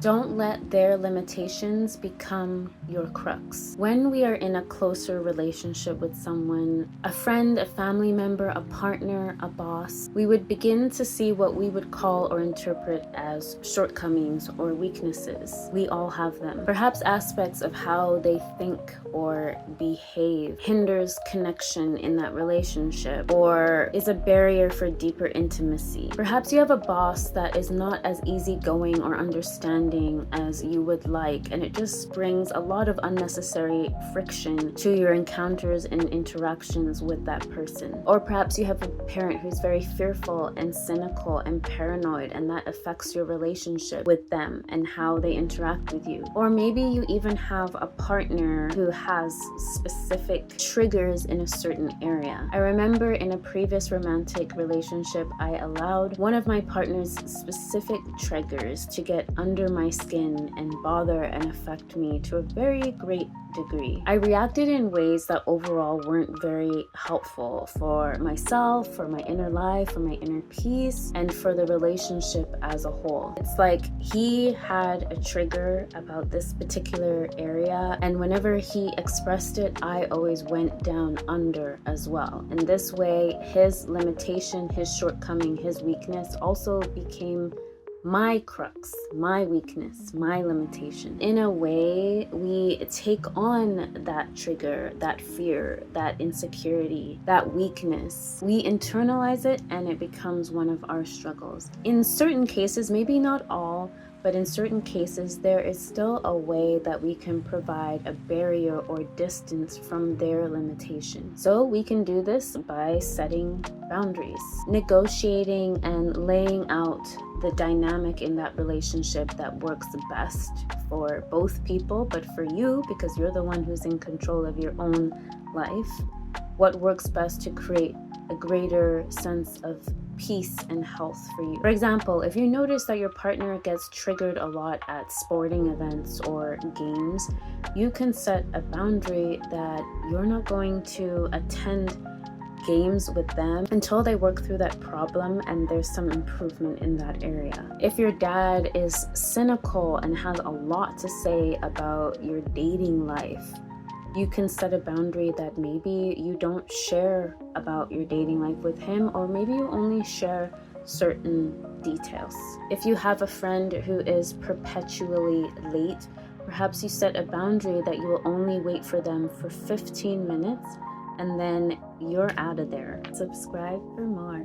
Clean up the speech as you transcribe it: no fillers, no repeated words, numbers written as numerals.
Don't let their limitations become your crux. When we are in a closer relationship with someone, a friend, a family member, a partner, a boss, we would begin to see what we would call or interpret as shortcomings or weaknesses. We all have them. Perhaps aspects of how they think or behave hinders connection in that relationship or is a barrier for deeper intimacy. Perhaps you have a boss that is not as easygoing or understanding as you would like, and it just brings a lot of unnecessary friction to your encounters and interactions with that person. Or perhaps you have a parent who's very fearful and cynical and paranoid, and that affects your relationship with them and how they interact with you. Or maybe you even have a partner who has specific triggers in a certain area. I remember in a previous romantic relationship, I allowed one of my partner's specific triggers to get under my skin and bother and affect me to a very great degree. I reacted in ways that overall weren't very helpful for myself, for my inner life, for my inner peace, and for the relationship as a whole. It's like he had a trigger about this particular area, and whenever he expressed it, I always went down under as well. And this way, his limitation, his shortcoming, his weakness also became my crux, my weakness, my limitation. In a way, we take on that trigger, that fear, that insecurity, that weakness. We internalize it and it becomes one of our struggles. In certain cases, maybe not all, but in certain cases, there is still a way that we can provide a barrier or distance from their limitation. So we can do this by setting boundaries, negotiating and laying out the dynamic in that relationship that works best for both people, but for you, because you're the one who's in control of your own life, what works best to create a greater sense of peace and health for you. For example, if you notice that your partner gets triggered a lot at sporting events or games, you can set a boundary that you're not going to attend games with them until they work through that problem and there's some improvement in that area. If your dad is cynical and has a lot to say about your dating life, you can set a boundary that maybe you don't share about your dating life with him, or maybe you only share certain details. If you have a friend who is perpetually late, perhaps you set a boundary that you will only wait for them for 15 minutes and then you're out of there. Subscribe for more.